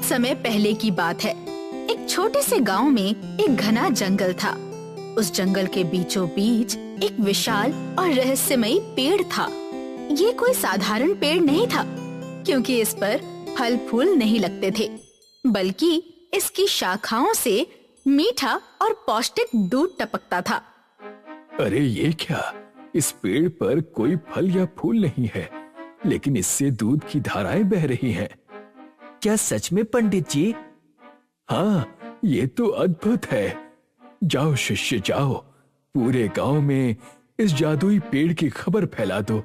बहुत समय पहले की बात है। एक छोटे से गांव में एक घना जंगल था। उस जंगल के बीचों बीच एक विशाल और रहस्यमयी पेड़ था। ये कोई साधारण पेड़ नहीं था, क्योंकि इस पर फल फूल नहीं लगते थे, बल्कि इसकी शाखाओं से मीठा और पौष्टिक दूध टपकता था। अरे ये क्या? इस पेड़ पर कोई फल या फूल नहीं है, लेकिन इससे दूध की धाराएं बह रही हैं। क्या सच में पंडित जी? हाँ, ये तो अद्भुत है। जाओ शिष्य जाओ, पूरे गांव में इस जादुई पेड़ की खबर फैला दो।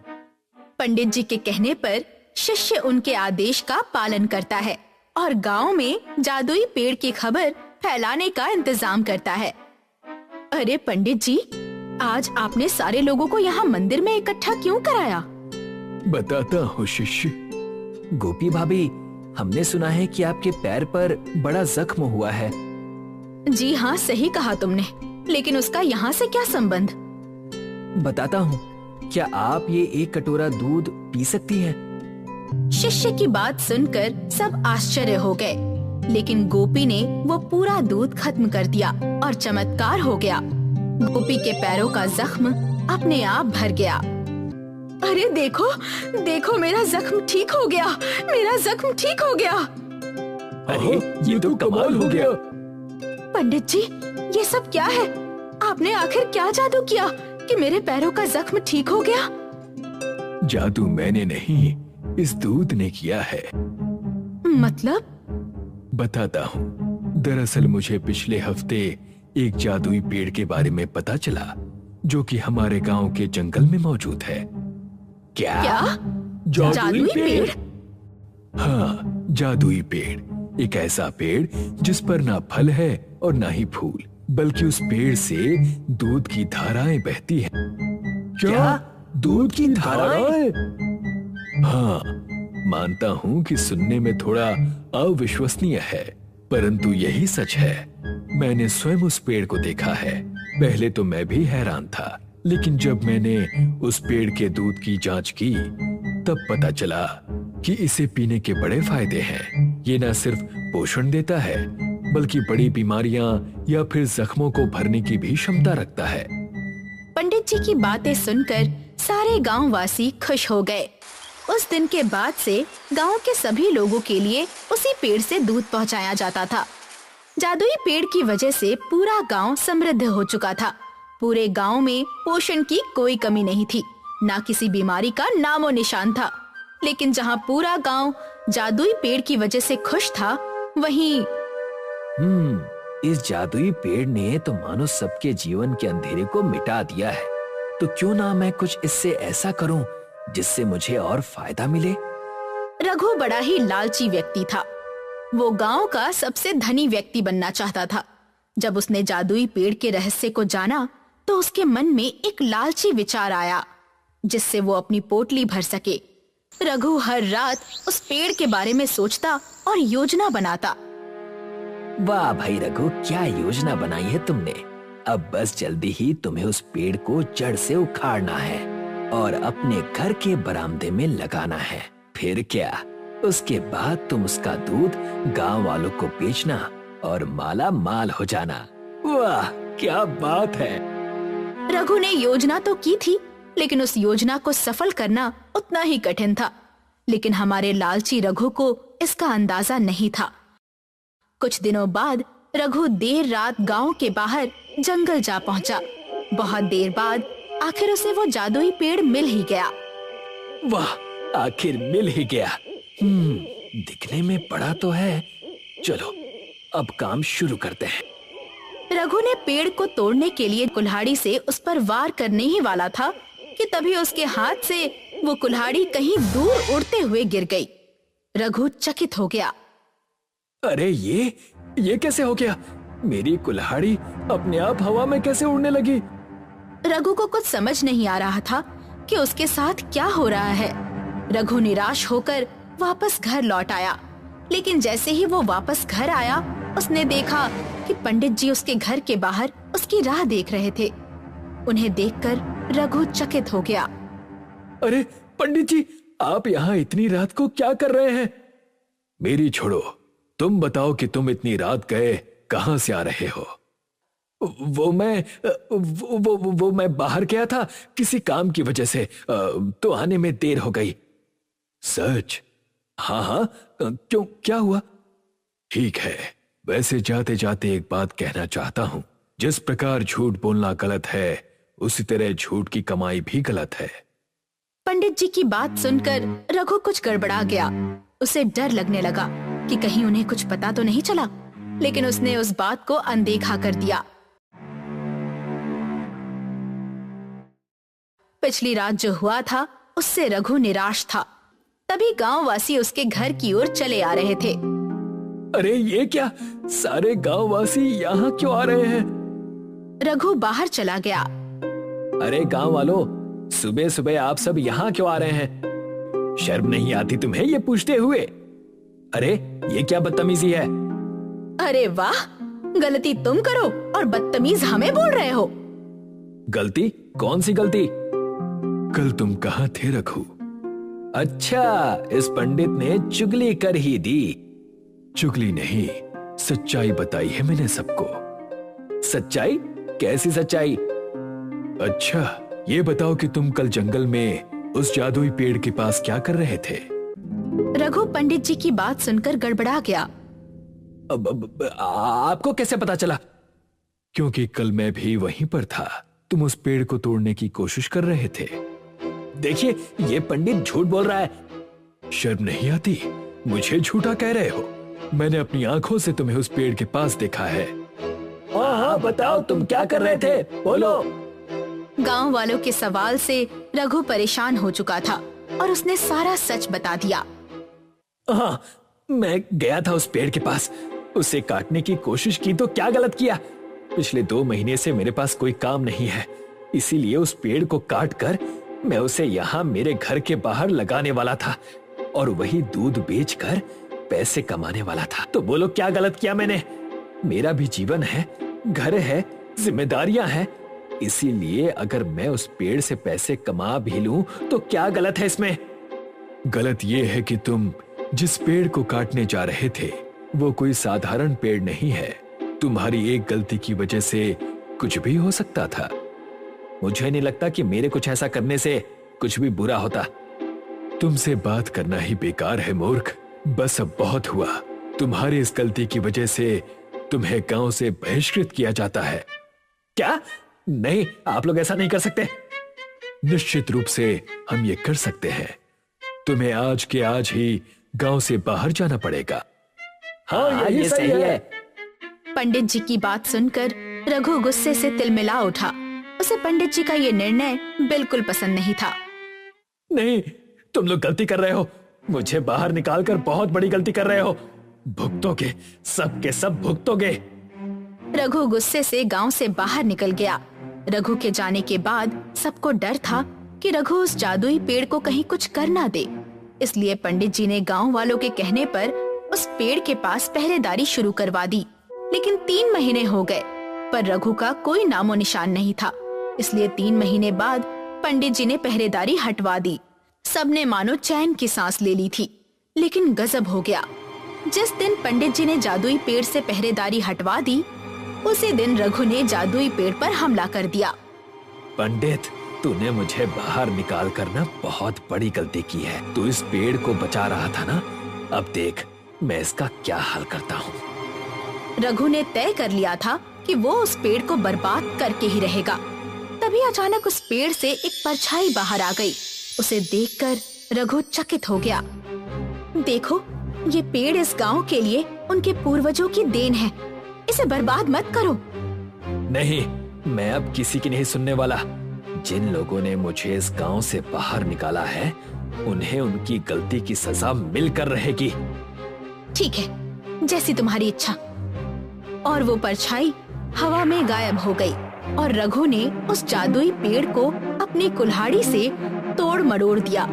पंडित जी के कहने पर शिष्य उनके आदेश का पालन करता है और गांव में जादुई पेड़ की खबर फैलाने का इंतजाम करता है। अरे पंडित जी, आज आपने सारे लोगों को यहाँ मंदिर में इकट्ठा क्यों कराया? बताता हूँ शिष्य। गोपी भाभी, हमने सुना है कि आपके पैर पर बड़ा जख्म हुआ है। जी हाँ, सही कहा तुमने, लेकिन उसका यहाँ से क्या संबंध? बताता हूँ। क्या आप ये एक कटोरा दूध पी सकती हैं? शिष्य की बात सुनकर सब आश्चर्य हो गए, लेकिन गोपी ने वो पूरा दूध खत्म कर दिया और चमत्कार हो गया। गोपी के पैरों का जख्म अपने आप भर गया। अरे देखो, देखो मेरा जख्म ठीक हो गया, मेरा जख्म ठीक हो गया। अरे ये तो कमाल हो गया। पंडित जी, ये सब क्या है? आपने आखिर क्या जादू किया कि मेरे पैरों का जख्म ठीक हो गया? जादू मैंने नहीं, इस दूध ने किया है। मतलब? बताता हूँ। दरअसल मुझे पिछले हफ्ते एक जादुई पेड़ के बारे में पता चला, जो कि हमारे गांव के जंगल में मौजूद है। क्या? जादुई पेड़? हाँ, जादुई पेड़। एक ऐसा पेड़ जिस पर ना फल है और ना ही फूल, बल्कि उस पेड़ से दूध की धाराएं बहती हैं। क्या? दूध की धाराएं? हाँ, मानता हूँ कि सुनने में थोड़ा अविश्वसनीय है, परंतु यही सच है। मैंने स्वयं उस पेड़ को देखा है। पहले तो मैं भी हैरान था, लेकिन जब मैंने उस पेड़ के दूध की जांच की, तब पता चला कि इसे पीने के बड़े फायदे हैं। ये न सिर्फ पोषण देता है, बल्कि बड़ी बीमारियां या फिर जख्मों को भरने की भी क्षमता रखता है। पंडित जी की बातें सुनकर सारे गांव वासी खुश हो गए। उस दिन के बाद से गांव के सभी लोगों के लिए उसी पेड़ से दूध पहुंचाया जाता था। जादुई पेड़ की वजह से पूरा गांव समृद्ध हो चुका था। पूरे गांव में पोषण की कोई कमी नहीं थी, ना किसी बीमारी का नामो निशान था। लेकिन जहां पूरा गांव जादुई पेड़ की वजह से खुश था, वहीं इस जादुई पेड़ ने तो मानो सबके जीवन के अंधेरे को मिटा दिया है। तो क्यों ना मैं कुछ इससे ऐसा करूं जिससे मुझे और फायदा मिले। रघु बड़ा ही लालची व्यक्ति था। वो गांव का सबसे धनी व्यक्ति बनना चाहता था। जब उसने जादुई पेड़ के रहस्य को जाना, तो उसके मन में एक लालची विचार आया, जिससे वो अपनी पोटली भर सके। रघु हर रात उस पेड़ के बारे में सोचता और योजना बनाता। वाह भाई रघु, क्या योजना बनाई है तुमने। अब बस जल्दी ही तुम्हें उस पेड़ को जड़ से उखाड़ना है और अपने घर के बरामदे में लगाना है। फिर क्या, उसके बाद तुम उसका दूध गांव वालों को बेचना और माला माल हो जाना। वाह क्या बात है। रघु ने योजना तो की थी, लेकिन उस योजना को सफल करना उतना ही कठिन था। लेकिन हमारे लालची रघु को इसका अंदाजा नहीं था। कुछ दिनों बाद रघु देर रात गांव के बाहर जंगल जा पहुंचा। बहुत देर बाद आखिर उसे वो जादुई पेड़ मिल ही गया। वाह, आखिर मिल ही गया। दिखने में बड़ा तो है। चलो अब काम शुरू करते हैं। रघु ने पेड़ को तोड़ने के लिए कुल्हाड़ी से उस पर वार करने ही वाला था कि तभी उसके हाथ से वो कुल्हाड़ी कहीं दूर उड़ते हुए गिर गई। रघु चकित हो गया। अरे ये कैसे हो गया? मेरी कुल्हाड़ी अपने आप हवा में कैसे उड़ने लगी? रघु को कुछ समझ नहीं आ रहा था कि उसके साथ क्या हो रहा है। रघु निराश होकर वापस घर लौट आया, लेकिन जैसे ही वो वापस घर आया, उसने देखा कि पंडित जी उसके घर के बाहर उसकी राह देख रहे थे। उन्हें देखकर रघु चकित हो गया। अरे पंडित जी, आप यहाँ इतनी रात को क्या कर रहे हैं? मेरी छोड़ो, तुम बताओ कि तुम इतनी रात गए कहां से आ रहे हो? वो मैं बाहर गया था किसी काम की वजह से, तो आने में देर हो गई। सच? हाँ हाँ, क्यों, क्या हुआ? ठीक है, वैसे जाते जाते एक बात कहना चाहता हूं। जिस प्रकार झूठ बोलना गलत है, उसी तरह झूठ की कमाई भी गलत है। पंडित जी की बात सुनकर रघु कुछ गड़बड़ा गया। उसे डर लगने लगा कि कहीं उन्हें कुछ पता तो नहीं चला, लेकिन उसने उस बात को अनदेखा कर दिया। पिछली रात जो हुआ था उससे रघु निराश था। तभी गांववासी उसके घर की ओर चले आ रहे थे। अरे ये क्या, सारे गांववासी यहाँ क्यों आ रहे हैं? रघु बाहर चला गया। अरे गांव वालों, सुबह सुबह आप सब यहाँ क्यों आ रहे हैं? शर्म नहीं आती तुम्हें ये पूछते हुए? अरे ये क्या बदतमीजी है? अरे वाह, गलती तुम करो और बदतमीज हमें बोल रहे हो। गलती? कौन सी गलती? कल तुम कहाँ थे रघु? अच्छा, इस पंडित ने चुगली कर ही दी। चुगली नहीं, सच्चाई बताई है मैंने सबको। सच्चाई? कैसी सच्चाई? अच्छा, ये बताओ कि तुम कल जंगल में उस जादुई पेड़ के पास क्या कर रहे थे? रघु पंडित जी की बात सुनकर गड़बड़ा गया। आपको कैसे पता चला? क्योंकि कल मैं भी वहीं पर था। तुम उस पेड़ को तोड़ने की कोशिश कर रहे थे। देखिए, ये पंडित झूठ बोल रहा है। शर्म नहीं आती? मुझे झूठा कह रहे हो? मैंने अपनी आंखों से तुम्हें उस पेड़ के पास देखा है। हाँ, बताओ तुम क्या कर रहे थे, बोलो। गांव वालों के सवाल से रघु परेशान हो चुका था और उसने सारा सच बता दिया। हाँ, मैं गया था उस पेड़ के पास, उसे काटने की कोशिश की तो क्या गलत किया? पिछले 2 महीने से मेरे पास कोई काम नहीं है, इसीलिए उस पेड़ को काट कर मैं उसे यहाँ मेरे घर के बाहर लगाने वाला था और वही दूध बेचकर पैसे कमाने वाला था। तो बोलो क्या गलत किया मैंने? मेरा भी जीवन है, घर है, जिम्मेदारियां हैं, इसीलिए अगर मैं उस पेड़ से पैसे कमा भी लूं तो क्या गलत है इसमें? गलत ये है कि तुम जिस पेड़ को काटने जा रहे थे वो कोई साधारण पेड़ नहीं है। तुम्हारी एक गलती की वजह से कुछ भी हो सकता था। मुझे नहीं लगता कि मेरे कुछ ऐसा करने से कुछ भी बुरा होता। तुमसे बात करना ही बेकार है मूर्ख। बस अब बहुत हुआ। तुम्हारी इस गलती की वजह से तुम्हें गांव से बहिष्कृत किया जाता है। क्या? नहीं, आप लोग ऐसा नहीं कर सकते। निश्चित रूप से हम ये कर सकते हैं। तुम्हें आज के आज ही गांव से बाहर जाना पड़ेगा। हाँ, ये सही है। पंडित जी की बात सुनकर रघु गुस्से से तिलमिला उठा। उसे पंडित जी का ये निर्णय बिल्कुल पसंद नहीं था। नहीं, तुम लोग गलती कर रहे हो। मुझे बाहर निकालकर बहुत बड़ी गलती कर रहे हो। भुगतोगे, सब के सब भुगतोगे। रघु गुस्से से गांव से बाहर निकल गया। रघु के जाने के बाद सबको डर था कि रघु उस जादुई पेड़ को कहीं कुछ कर ना दे, इसलिए पंडित जी ने गांव वालों के कहने पर उस पेड़ के पास पहरेदारी शुरू करवा दी। लेकिन 3 महीने हो गए पर रघु का कोई नामो निशान नहीं था, इसलिए 3 महीने बाद पंडित जी ने पहरेदारी हटवा दी। सबने मानो चैन की सांस ले ली थी। लेकिन गजब हो गया, जिस दिन पंडित जी ने जादुई पेड़ से पहरेदारी हटवा दी, उसी दिन रघु ने जादुई पेड़ पर हमला कर दिया। पंडित, तूने मुझे बाहर निकाल कर ना बहुत बड़ी गलती की है। तू इस पेड़ को बचा रहा था ना, अब देख मैं इसका क्या हाल करता हूँ। रघु ने तय कर लिया था कि वो उस पेड़ को बर्बाद करके ही रहेगा। तभी अचानक उस पेड़ से एक परछाई बाहर आ गई। उसे देखकर रघु चकित हो गया। देखो, ये पेड़ इस गांव के लिए उनके पूर्वजों की देन है, इसे बर्बाद मत करो। नहीं, मैं अब किसी की नहीं सुनने वाला। जिन लोगों ने मुझे इस गांव से बाहर निकाला है, उन्हें उनकी गलती की सजा मिलकर रहेगी। ठीक है, जैसी तुम्हारी इच्छा। और वो परछाई हवा में गायब हो गई और रघु ने उस जादुई पेड़ को अपनी कुल्हाड़ी से तोड़ मरोड़ दिया।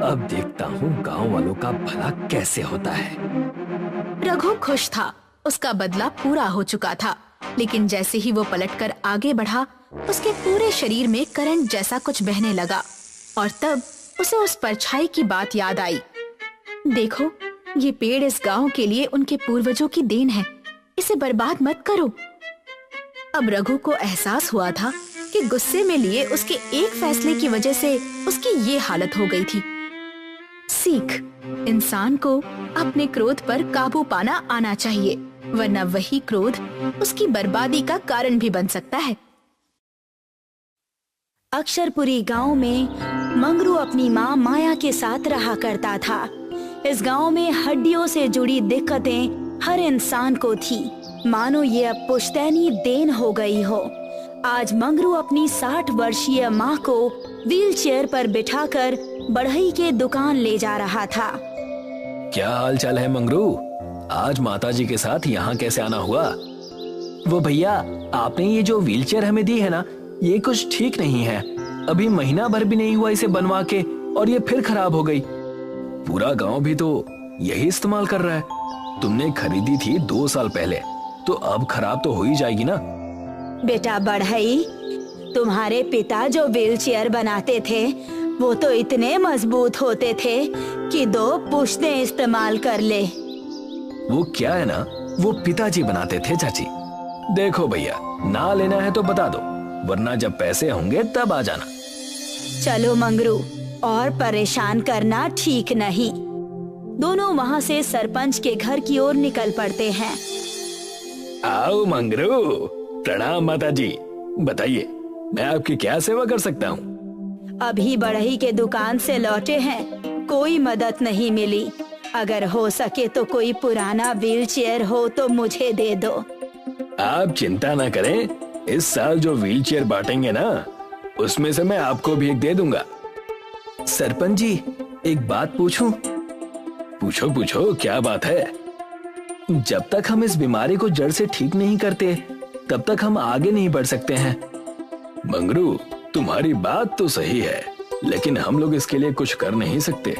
अब देखता हूँ गांव वालों का भला कैसे होता है। रघु खुश था, उसका बदला पूरा हो चुका था। लेकिन जैसे ही वो पलटकर आगे बढ़ा, उसके पूरे शरीर में करंट जैसा कुछ बहने लगा और तब उसे उस परछाई की बात याद आई। देखो, ये पेड़ इस गांव के लिए उनके पूर्वजों की देन है, इसे बर्बाद मत करो। अब रघु को एहसास हुआ था कि गुस्से में लिए उसके एक फैसले की वजह से उसकी ये हालत हो गई थी। सीख, इंसान को अपने क्रोध पर काबू पाना आना चाहिए, वरना वही क्रोध उसकी बर्बादी का कारण भी बन सकता है। अक्षरपुरी गांव में मंगरू अपनी माँ माया के साथ रहा करता था। इस गांव में हड्डियों से जुड़ी दिक्कतें हर इंसान को थी, मानो ये अब पुश्तैनी देन हो गई हो। आज मंगरू अपनी 60 वर्षीय माँ को व्हील चेयर पर बिठाकर बढ़ई के दुकान ले जा रहा था। क्या हाल चाल है मंगरू? आज माताजी के साथ यहाँ कैसे आना हुआ? वो भैया, आपने ये जो व्हीलचेयर हमें दी है ना, ये कुछ ठीक नहीं है। अभी महीना भर भी नहीं हुआ इसे बनवा के और ये फिर खराब हो गई। पूरा गांव भी तो यही इस्तेमाल कर रहा है। तुमने खरीदी थी 2 साल पहले, तो अब खराब तो हो ही जाएगी ना। बेटा बढ़ई, तुम्हारे पिता जो व्हील चेयर बनाते थे वो तो इतने मजबूत होते थे कि 2 पुश्तें इस्तेमाल कर ले। वो क्या है ना, वो पिताजी बनाते थे चाची। देखो भैया, ना लेना है तो बता दो, वरना जब पैसे होंगे तब आ जाना। चलो मंगरू, और परेशान करना ठीक नहीं। दोनों वहाँ से सरपंच के घर की ओर निकल पड़ते हैं। आओ मंगरू, प्रणाम माताजी। बताइए, मैं आपकी क्या सेवा कर सकता हूँ? अभी बढ़ई के दुकान से लौटे हैं, कोई मदद नहीं मिली। अगर हो सके तो कोई पुराना व्हील चेयर हो तो मुझे दे दो। आप चिंता ना करें, इस साल जो व्हील चेयर बांटेंगे ना, उसमें से मैं आपको भी एक दे दूंगा। सरपंच जी, एक बात पूछूं? पूछो पूछो, क्या बात है? जब तक हम इस बीमारी को जड़ से ठीक नहीं करते, तब तक हम आगे नहीं बढ़ सकते हैं। मंगरू, तुम्हारी बात तो सही है, लेकिन हम लोग इसके लिए कुछ कर नहीं सकते।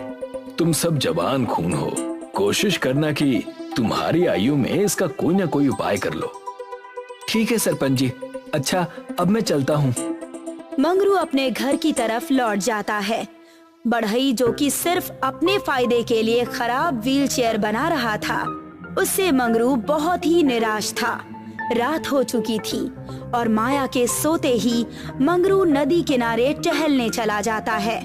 तुम सब जवान खून हो, कोशिश करना कि तुम्हारी आयु में इसका कोई ना कोई उपाय कर लो। ठीक है सरपंच जी, अच्छा अब मैं चलता हूँ। मंगरू अपने घर की तरफ लौट जाता है। बढ़ई, जो कि सिर्फ अपने फायदे के लिए खराब व्हील चेयर बना रहा था, उससे मंगरू बहुत ही निराश था। रात हो चुकी थी और माया के सोते ही मंगरू नदी किनारे टहलने चला जाता है।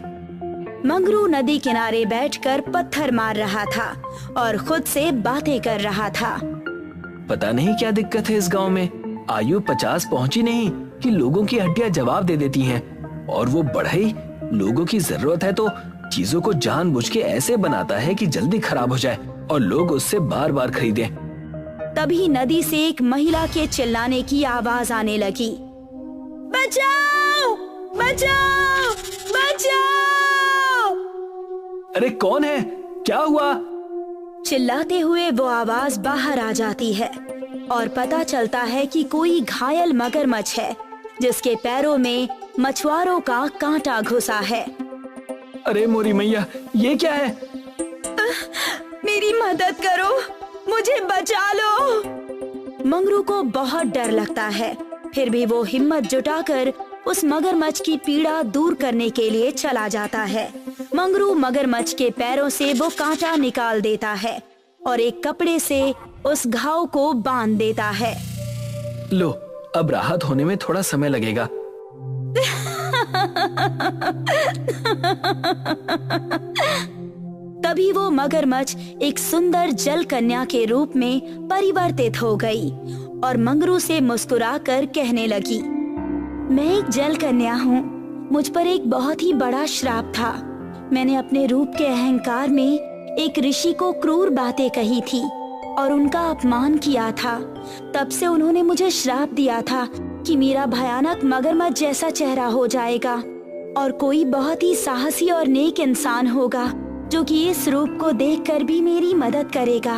मंगरू नदी किनारे बैठकर पत्थर मार रहा था और खुद से बातें कर रहा था। पता नहीं क्या दिक्कत है इस गांव में, आयु 50 पहुंची नहीं कि लोगों की हड्डियां जवाब दे देती हैं। और वो बढ़ई, लोगों की जरूरत है तो चीजों को जानबूझ के ऐसे बनाता है कि जल्दी खराब हो जाए और लोग उससे बार बार खरीदें। तभी नदी से एक महिला के चिल्लाने की आवाज आने लगी। बचाओ! बचाओ! बचाओ! अरे कौन है? क्या हुआ? चिल्लाते हुए वो आवाज बाहर आ जाती है और पता चलता है कि कोई घायल मगरमच्छ है, जिसके पैरों में मछुआरों का कांटा घुसा है। अरे मोरी मैया, ये क्या है? मेरी मदद करो, मुझे बचा लो। मंगरू को बहुत डर लगता है, फिर भी वो हिम्मत जुटाकर उस मगरमच्छ की पीड़ा दूर करने के लिए चला जाता है। मंगरू मगरमच्छ के पैरों से वो कांटा निकाल देता है और एक कपड़े से उस घाव को बांध देता है। लो, अब राहत होने में थोड़ा समय लगेगा। तभी वो मगरमच्छ एक सुंदर जल कन्या के रूप में परिवर्तित हो गई और मंगरू से मुस्कुराकर कहने लगी, मैं एक जल कन्या हूँ। मुझ पर एक बहुत ही बड़ा श्राप था। मैंने अपने रूप के अहंकार में एक ऋषि को क्रूर बातें कही थी और उनका अपमान किया था। तब से उन्होंने मुझे श्राप दिया था कि मेरा भयानक मगरमच्छ जैसा चेहरा हो जाएगा और कोई बहुत ही साहसी और नेक इंसान होगा जो कि इस रूप को देखकर भी मेरी मदद करेगा।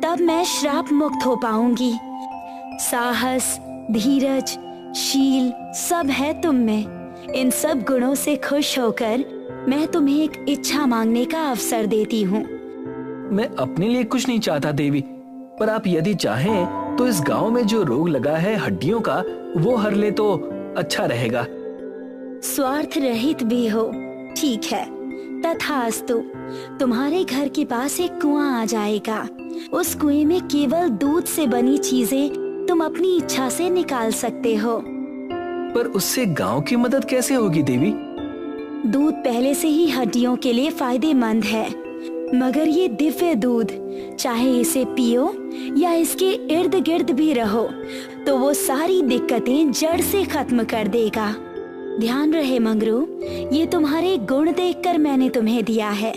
तब मैं श्राप मुक्त हो पाऊंगी। साहस, धीरज, शील सब है तुम में। इन सब गुणों से खुश होकर मैं तुम्हें एक इच्छा मांगने का अवसर देती हूँ। मैं अपने लिए कुछ नहीं चाहता देवी, पर आप यदि चाहें तो इस गांव में जो रोग लगा है हड्डियों का, वो हर ले तो अच्छा रहेगा। स्वार्थ रहित भी हो, ठीक है, तथास्तु, तुम्हारे घर के पास एक कुआं आ जाएगा। उस कुएं में केवल दूध से बनी चीजें तुम अपनी इच्छा से निकाल सकते हो। पर उससे गांव की मदद कैसे होगी देवी? दूध पहले से ही हड्डियों के लिए फायदेमंद है, मगर ये दिव्य दूध, चाहे इसे पियो या इसके इर्द गिर्द भी रहो, तो वो सारी दिक्कतें जड़ से खत्म कर देगा। ध्यान रहे मंगरू, ये तुम्हारे गुण देखकर मैंने तुम्हें दिया है।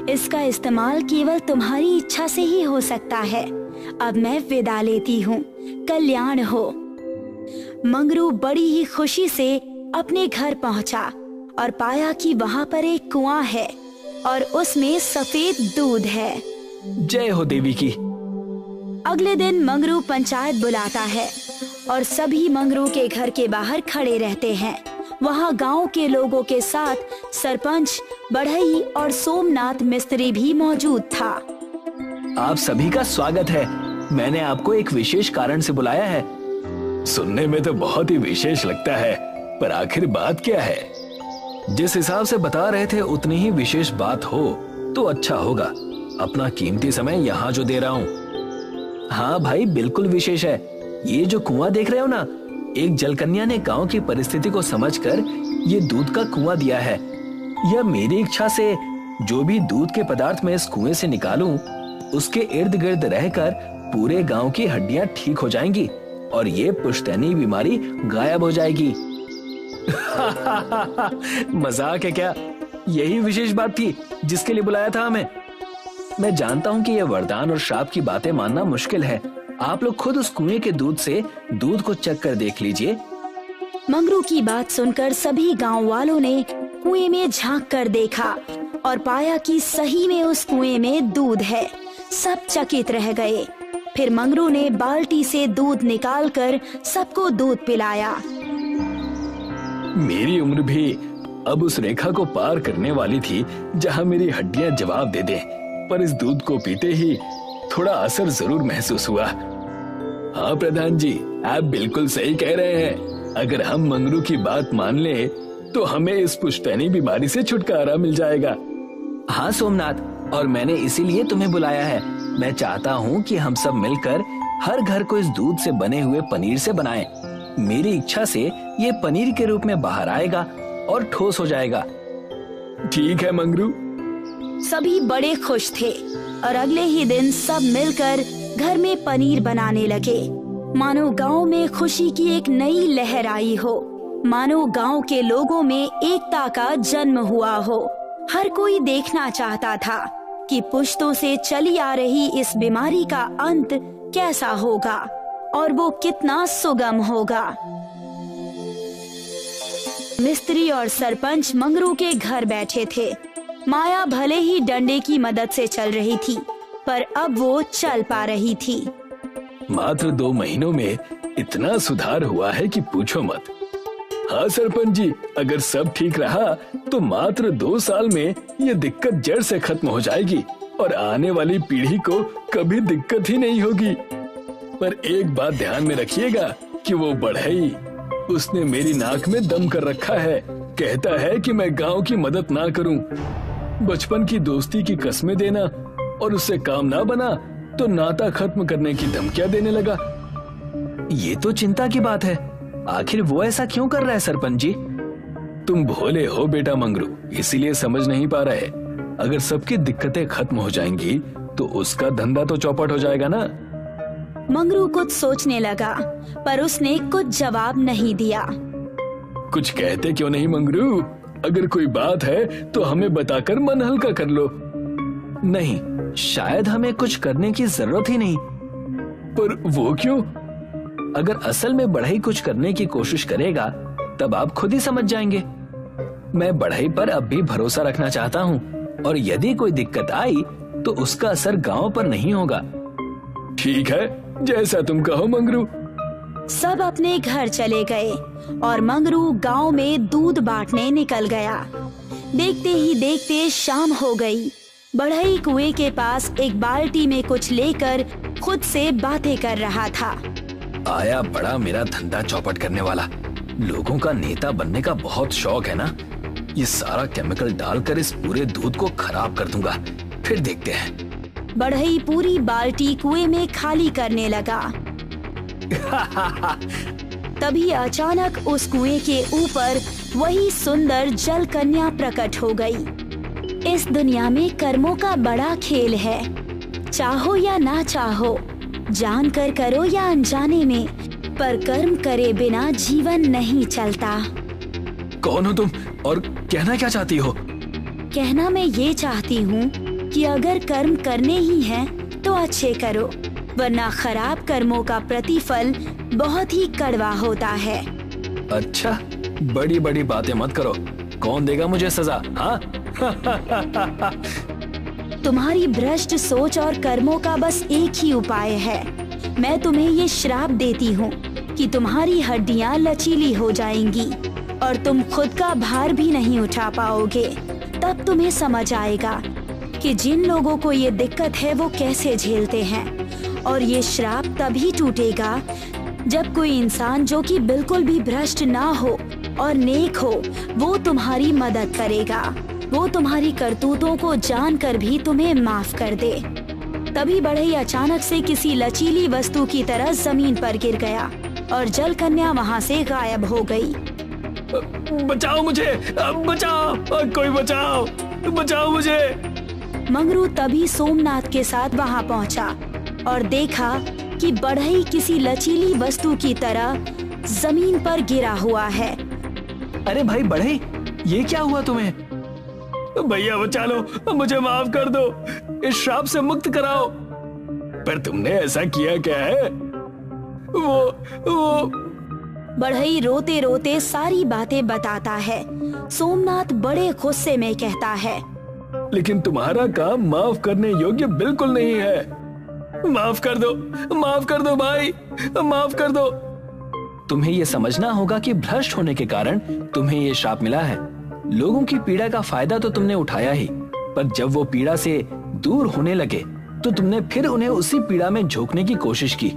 इसका इस्तेमाल केवल तुम्हारी इच्छा से ही हो सकता है। अब मैं विदा लेती हूँ, कल्याण हो। मंगरू बड़ी ही खुशी से अपने घर पहुँचा और पाया कि वहाँ पर एक कुआं है और उसमें सफेद दूध है। जय हो देवी की। अगले दिन मंगरू पंचायत बुलाता है और सभी मंगरू के घर के बाहर खड़े रहते हैं। वहाँ गांव के लोगों के साथ सरपंच, बढ़ई और सोमनाथ मिस्त्री भी मौजूद था। आप सभी का स्वागत है। मैंने आपको एक विशेष कारण से बुलाया है। सुनने में तो बहुत ही विशेष लगता है, पर आखिर बात क्या है? जिस हिसाब से बता रहे थे उतनी ही विशेष बात हो तो अच्छा होगा। अपना कीमती समय यहाँ जो दे रहा हूँ। हाँ भाई, बिल्कुल विशेष है। ये जो कुआं देख रहे हो ना, एक जलकन्या ने गांव की परिस्थिति को समझकर ये दूध का कुआं दिया है। यह मेरी इच्छा से जो भी दूध के पदार्थ मैं इस कुएं से निकालूं, उसके इर्द गिर्द रहकर पूरे गांव की हड्डियां ठीक हो जाएंगी और ये पुश्तैनी बीमारी गायब हो जाएगी। मजाक है क्या? यही विशेष बात थी जिसके लिए बुलाया था हमें। मैं जानता हूँ कि यह वरदान और श्राप की बातें मानना मुश्किल है। आप लोग खुद उस कुएं के दूध से दूध को चख कर देख लीजिए। मंगरू की बात सुनकर सभी गांव वालों ने कुएं में झांक कर देखा और पाया कि सही में उस कुएं में दूध है। सब चकित रह गए। फिर मंगरू ने बाल्टी से दूध निकालकर सबको दूध पिलाया। मेरी उम्र भी अब उस रेखा को पार करने वाली थी जहां मेरी हड्डियां जवाब दे दें, पर इस दूध को पीते ही थोड़ा असर जरूर महसूस हुआ। हाँ प्रधान जी, आप बिल्कुल सही कह रहे हैं। अगर हम मंगरू की बात मान लें तो हमें इस पुश्तैनी बीमारी से छुटकारा मिल जाएगा। हाँ सोमनाथ, और मैंने इसीलिए तुम्हें बुलाया है। मैं चाहता हूँ कि हम सब मिलकर हर घर को इस दूध से बने हुए पनीर से बनाएं। मेरी इच्छा से ये पनीर के रूप में बाहर आएगा और ठोस हो जाएगा। ठीक है मंगरू। सभी बड़े खुश थे और अगले ही दिन सब मिलकर घर में पनीर बनाने लगे। मानो गांव में खुशी की एक नई लहर आई हो। मानो गांव के लोगों में एकता का जन्म हुआ हो। हर कोई देखना चाहता था कि पुश्तों से चली आ रही इस बीमारी का अंत कैसा होगा और वो कितना सुगम होगा। मिस्त्री और सरपंच मंगरू के घर बैठे थे। माया भले ही डंडे की मदद से चल रही थी, पर अब वो चल पा रही थी। मात्र 2 महीनों में इतना सुधार हुआ है कि पूछो मत। हाँ सरपंच जी, अगर सब ठीक रहा तो मात्र 2 साल में ये दिक्कत जड़ से खत्म हो जाएगी और आने वाली पीढ़ी को कभी दिक्कत ही नहीं होगी। पर एक बात ध्यान में रखिएगा कि वो बढ़ई, उसने मेरी नाक में दम कर रखा है। कहता है कि मैं गांव की मदद ना करूं। बचपन की दोस्ती की कस्में देना और उससे काम ना बना तो नाता खत्म करने की धमकियां देने लगा। ये तो चिंता की बात है। आखिर वो ऐसा क्यों कर रहा है सरपंच जी? तुम भोले हो बेटा मंगरू, इसीलिए समझ नहीं पा रहे। अगर सबकी दिक्कतें खत्म हो जाएंगी तो उसका धंधा तो चौपट हो जाएगा ना। मंगरू कुछ सोचने लगा, पर उसने कुछ जवाब नहीं दिया। कुछ कहते क्यों नहीं मंगरू? अगर कोई बात है तो हमें बताकर मन हल्का कर लो। नहीं, शायद हमें कुछ करने की जरूरत ही नहीं। पर वो क्यों? अगर असल में बढ़ई कुछ करने की कोशिश करेगा तब आप खुद ही समझ जाएंगे। मैं बढ़ई पर अब भी भरोसा रखना चाहता हूँ और यदि कोई दिक्कत आई तो उसका असर गांव पर नहीं होगा। ठीक है, जैसा तुम कहो मंगरू। सब अपने घर चले गए और मंगरू गांव में दूध बांटने निकल गया। देखते ही देखते शाम हो गई। बढ़ई कुएं के पास एक बाल्टी में कुछ लेकर खुद से बातें कर रहा था। आया बड़ा मेरा धंधा चौपट करने वाला। लोगों का नेता बनने का बहुत शौक है ना। ये सारा केमिकल डालकर इस पूरे दूध को खराब कर दूंगा, फिर देखते हैं। बढ़ई पूरी बाल्टी कुएं में खाली करने लगा। तभी अचानक उस कुएं के ऊपर वही सुंदर जल कन्या प्रकट हो गई। इस दुनिया में कर्मों का बड़ा खेल है, चाहो या ना चाहो, जानकर करो या अनजाने में, पर कर्म करे बिना जीवन नहीं चलता। कौन हो तुम और कहना क्या चाहती हो? कहना मैं ये चाहती हूँ कि अगर कर्म करने ही हैं तो अच्छे करो, वरना खराब कर्मों का प्रतिफल बहुत ही कड़वा होता है। अच्छा, बड़ी बड़ी बातें मत करो, कौन देगा मुझे सजा? हाँ? तुम्हारी भ्रष्ट सोच और कर्मों का बस एक ही उपाय है। मैं तुम्हें ये श्राप देती हूँ कि तुम्हारी हड्डियाँ लचीली हो जाएंगी और तुम खुद का भार भी नहीं उठा पाओगे। तब तुम्हें समझ आएगा कि जिन लोगों को ये दिक्कत है वो कैसे झेलते हैं। और ये श्राप तभी टूटेगा जब कोई इंसान जो कि बिल्कुल भी भ्रष्ट ना हो और नेक हो, वो तुम्हारी मदद करेगा। वो तुम्हारी करतूतों को जानकर भी तुम्हें माफ कर दे। तभी बढ़ई अचानक से किसी लचीली वस्तु की तरह जमीन पर गिर गया और जल कन्या वहाँ से गायब हो गई। बचाओ मुझे, बचाओ, कोई बचाओ, बचाओ मुझे। मंगरू तभी सोमनाथ के साथ वहाँ पहुँचा और देखा कि बढ़ई किसी लचीली वस्तु की तरह जमीन पर गिरा हुआ है। अरे भाई बढ़ई, ये क्या हुआ तुम्हें? भैया बचा लो, मुझे माफ कर दो, इस श्राप से मुक्त कराओ। पर तुमने ऐसा किया क्या है? वो बढ़ई रोते रोते सारी बातें बताता है। सोमनाथ बड़े गुस्से में कहता है, लेकिन तुम्हारा काम माफ करने योग्य बिल्कुल नहीं है। माफ कर दो भाई, माफ कर दो। तुम्हें ये समझना होगा कि भ्रष्ट होने के कारण तुम्हें ये श्राप मिला है। लोगों की पीड़ा का फायदा तो तुमने उठाया ही, पर जब वो पीड़ा से दूर होने लगे तो तुमने फिर उन्हें उसी पीड़ा में झोंकने की कोशिश की।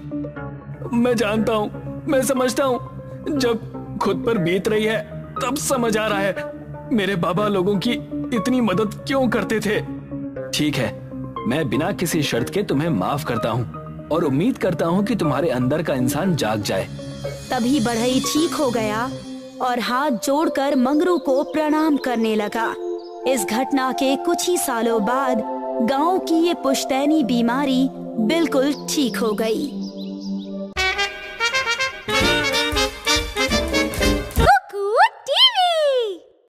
मैं जानता हूँ, मैं समझता हूँ, जब खुद पर बीत रही है तब समझ आ रहा है मेरे बाबा लोगों की इतनी मदद क्यों करते थे। ठीक है, मैं बिना किसी शर्त के तुम्हें माफ करता हूँ और उम्मीद करता हूँ कि तुम्हारे अंदर का इंसान जाग जाए। तभी बढ़ई ठीक हो गया और हाथ जोड़कर मंगरू को प्रणाम करने लगा। इस घटना के कुछ ही सालों बाद गांव की ये पुश्तैनी बीमारी बिल्कुल ठीक हो गई।